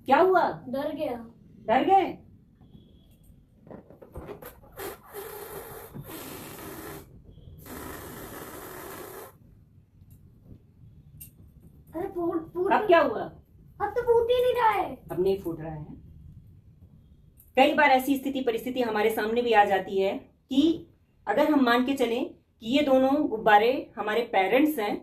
क्या हुआ? डर गया। डर गए? अरे फूट अब क्या हुआ? अब तो फूट ही नहीं रहा है। अब नहीं फूट रहा है। कई बार ऐसी स्थिति परिस्थिति हमारे सामने भी आ जाती है कि अगर हम मान के चलें कि ये दोनों गुब्बारे हमारे पेरेंट्स हैं,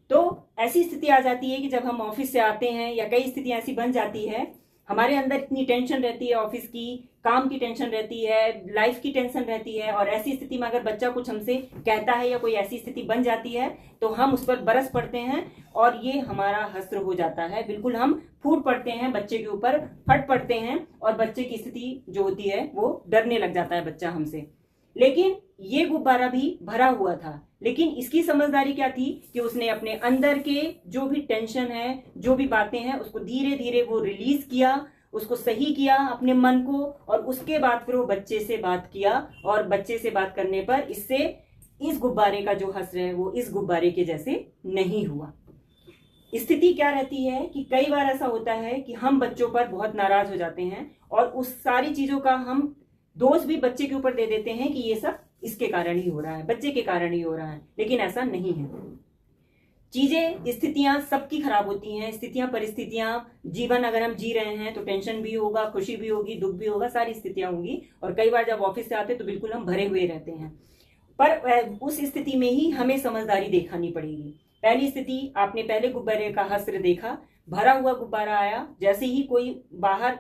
तो ऐसी स्थिति आ जाती है कि जब हम ऑफिस से आते हैं या कई स्थितियां ऐसी बन जाती है, हमारे अंदर इतनी टेंशन रहती है, ऑफिस की, काम की टेंशन रहती है, लाइफ की टेंशन रहती है, और ऐसी स्थिति में अगर बच्चा कुछ हमसे कहता है या कोई ऐसी स्थिति बन जाती है तो हम उस पर बरस पड़ते हैं और ये हमारा हस्र हो जाता है। बिल्कुल हम फूट पड़ते हैं, बच्चे के ऊपर फट पड़ते हैं और बच्चे की स्थिति जो होती है वो डरने लग जाता है बच्चा हमसे। लेकिन ये गुब्बारा भी भरा हुआ था, लेकिन इसकी समझदारी क्या थी कि उसने अपने अंदर के जो भी टेंशन है, जो भी बातें हैं, उसको धीरे धीरे वो रिलीज किया, उसको सही किया अपने मन को, और उसके बाद फिर वो बच्चे से बात किया, और बच्चे से बात करने पर इससे इस गुब्बारे का जो हस्र है वो इस गुब्बारे के जैसे नहीं हुआ। स्थिति क्या रहती है कि कई बार ऐसा होता है कि हम बच्चों पर बहुत नाराज हो जाते हैं और उस सारी चीजों का हम दोष भी बच्चे के ऊपर दे देते हैं कि ये सब इसके कारण ही हो रहा है, बच्चे के कारण ही हो रहा है, लेकिन ऐसा नहीं है। चीजें, स्थितियां सबकी खराब होती हैं, स्थितियां परिस्थितियां, जीवन अगर हम जी रहे हैं तो टेंशन भी होगा, खुशी भी होगी, दुख भी होगा, सारी स्थितियां होंगी। और कई बार जब ऑफिस से आते तो बिल्कुल हम भरे हुए रहते हैं, पर उस स्थिति में ही हमें समझदारी दिखानी पड़ेगी। पहली स्थिति, आपने पहले गुब्बारे का हस्र देखा, भरा हुआ गुब्बारा आया, जैसे ही कोई बाहर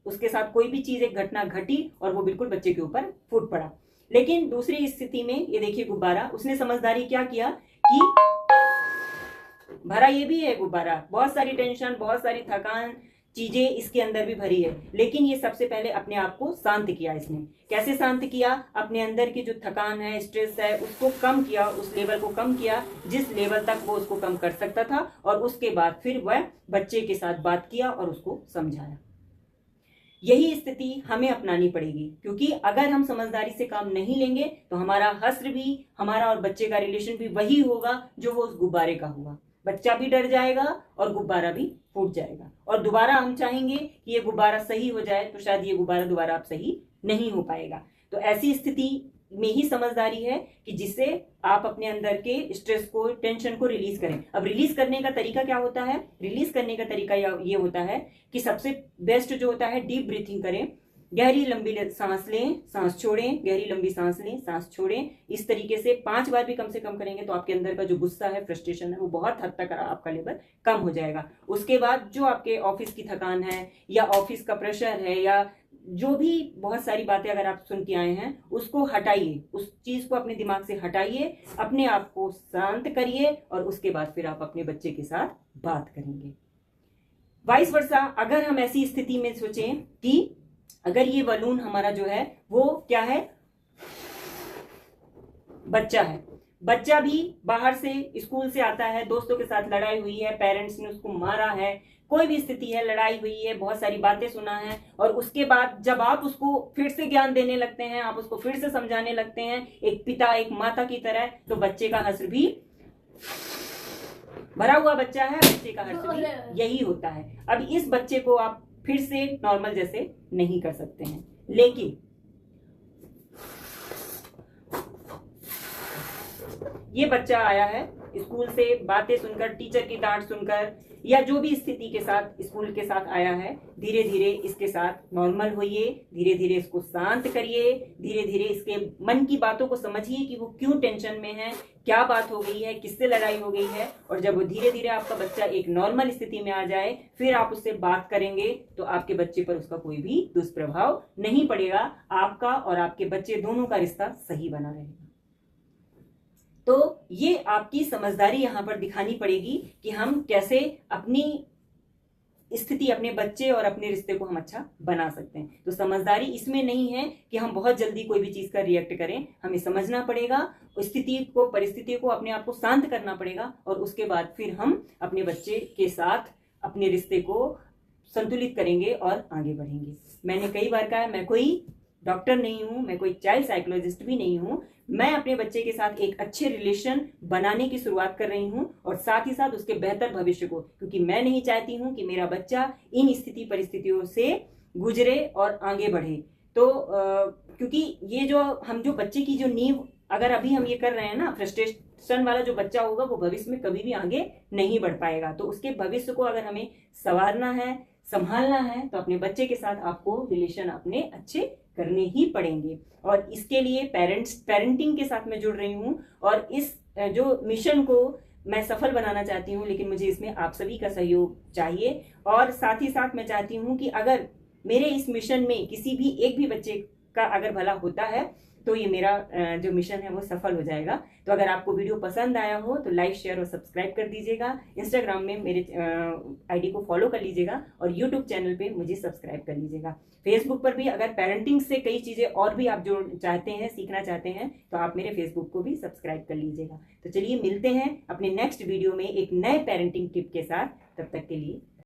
उसके साथ कोई भी चीज, एक घटना घटी और वो बिल्कुल बच्चे के ऊपर फूट पड़ा। लेकिन दूसरी स्थिति में ये देखिए गुब्बारा, उसने समझदारी क्या किया कि भरा ये भी है गुब्बारा, बहुत सारी टेंशन, बहुत सारी थकान, चीजें इसके अंदर भी भरी है, लेकिन ये सबसे पहले अपने आप को शांत किया। इसने कैसे शांत किया? अपने अंदर की जो थकान है, स्ट्रेस है, उसको कम किया, उस लेवल को कम किया जिस लेवल तक वो उसको कम कर सकता था, और उसके बाद फिर वह बच्चे के साथ बात किया और उसको समझाया। यही स्थिति हमें अपनानी पड़ेगी, क्योंकि अगर हम समझदारी से काम नहीं लेंगे तो हमारा हस्र भी, हमारा और बच्चे का रिलेशन भी वही होगा जो वो उस गुब्बारे का हुआ। बच्चा भी डर जाएगा और गुब्बारा भी फूट जाएगा, और दोबारा हम चाहेंगे कि ये गुब्बारा सही हो जाए तो शायद ये गुब्बारा दोबारा अब सही नहीं हो पाएगा। तो ऐसी स्थिति में ही समझदारी है कि जिससे आप अपने अंदर के स्ट्रेस को, टेंशन को रिलीज करें। अब रिलीज करने का तरीका क्या होता है? रिलीज करने का तरीका ये होता है कि सबसे बेस्ट जो होता है, डीप ब्रीथिंग करें, गहरी लंबी सांस लें, सांस छोड़ें, गहरी लंबी सांस लें, सांस छोड़ें। इस तरीके से 5 बार भी कम से कम करेंगे तो आपके अंदर का जो गुस्सा है, फ्रस्ट्रेशन है, वो बहुत हद तक आपका लेवल कम हो जाएगा। उसके बाद जो आपके ऑफिस की थकान है या ऑफिस का प्रेशर है या जो भी बहुत सारी बातें अगर आप सुन के आए हैं, उसको हटाइए, उस चीज को अपने दिमाग से हटाइए, अपने आप को शांत करिए, और उसके बाद फिर आप अपने बच्चे के साथ बात करेंगे। वाइस वर्सा, अगर हम ऐसी स्थिति में सोचें कि अगर ये बलून हमारा जो है वो क्या है, बच्चा है, बच्चा भी बाहर से, स्कूल से आता है, दोस्तों के साथ लड़ाई हुई है, पेरेंट्स ने उसको मारा है, कोई भी स्थिति है, लड़ाई हुई है, बहुत सारी बातें सुना है, और उसके बाद जब आप उसको फिर से ज्ञान देने लगते हैं, आप उसको फिर से समझाने लगते हैं एक पिता, एक माता की तरह, तो बच्चे का हस्र भी, भरा हुआ बच्चा है, बच्चे का हस्र भी यही होता है। अब इस बच्चे को आप फिर से नॉर्मल जैसे नहीं कर सकते हैं, लेकिन ये बच्चा आया है स्कूल से, बातें सुनकर, टीचर की डांट सुनकर, या जो भी स्थिति के साथ स्कूल के साथ आया है, धीरे धीरे इसके साथ नॉर्मल होइए, धीरे धीरे इसको शांत करिए, धीरे धीरे इसके मन की बातों को समझिए कि वो क्यों टेंशन में है, क्या बात हो गई है, किससे लड़ाई हो गई है। और जब वो धीरे धीरे आपका बच्चा एक नॉर्मल स्थिति में आ जाए, फिर आप उससे बात करेंगे तो आपके बच्चे पर उसका कोई भी दुष्प्रभाव नहीं पड़ेगा, आपका और आपके बच्चे दोनों का रिश्ता सही बना रहेगा। तो ये आपकी समझदारी यहां पर दिखानी पड़ेगी कि हम कैसे अपनी स्थिति, अपने बच्चे और अपने रिश्ते को हम अच्छा बना सकते हैं। तो समझदारी इसमें नहीं है कि हम बहुत जल्दी कोई भी चीज का रिएक्ट करें, हमें समझना पड़ेगा, स्थिति को, परिस्थिति को, अपने आप को शांत करना पड़ेगा, और उसके बाद फिर हम अपने बच्चे के साथ अपने रिश्ते को संतुलित करेंगे और आगे बढ़ेंगे। मैंने कई बार कहा, मैं कोई डॉक्टर नहीं हूं, मैं कोई चाइल्ड साइकोलॉजिस्ट भी नहीं हूं। मैं अपने बच्चे के साथ एक अच्छे रिलेशन बनाने की शुरुआत कर रही हूं और साथ ही साथ उसके बेहतर भविष्य को, क्योंकि मैं नहीं चाहती हूं कि मेरा बच्चा इन स्थिति परिस्थितियों से गुजरे और आगे बढ़े। तो क्योंकि ये जो बच्चे की जो नींव अगर अभी हम ये कर रहे हैं ना, फ्रस्ट्रेशन वाला जो बच्चा होगा वो भविष्य में कभी भी आगे नहीं बढ़ पाएगा। तो उसके भविष्य को अगर हमें संवारना है, संभालना है, तो अपने बच्चे के साथ आपको रिलेशन अपने अच्छे करने ही पड़ेंगे। और इसके लिए पेरेंटिंग के साथ मैं जुड़ रही हूँ और इस जो मिशन को मैं सफल बनाना चाहती हूँ, लेकिन मुझे इसमें आप सभी का सहयोग चाहिए। और साथ ही साथ मैं चाहती हूँ कि अगर मेरे इस मिशन में किसी भी एक भी बच्चे का अगर भला होता है तो ये मेरा जो मिशन है वो सफल हो जाएगा। तो अगर आपको वीडियो पसंद आया हो तो लाइक, शेयर और सब्सक्राइब कर दीजिएगा। इंस्टाग्राम में मेरे आईडी को फॉलो कर लीजिएगा और यूट्यूब चैनल पे मुझे सब्सक्राइब कर लीजिएगा। फेसबुक पर भी अगर पेरेंटिंग से कई चीज़ें और भी आप जो चाहते हैं, सीखना चाहते हैं, तो आप मेरे फेसबुक को भी सब्सक्राइब कर लीजिएगा। तो चलिए मिलते हैं अपने नेक्स्ट वीडियो में एक नए पेरेंटिंग टिप के साथ। तब तक के लिए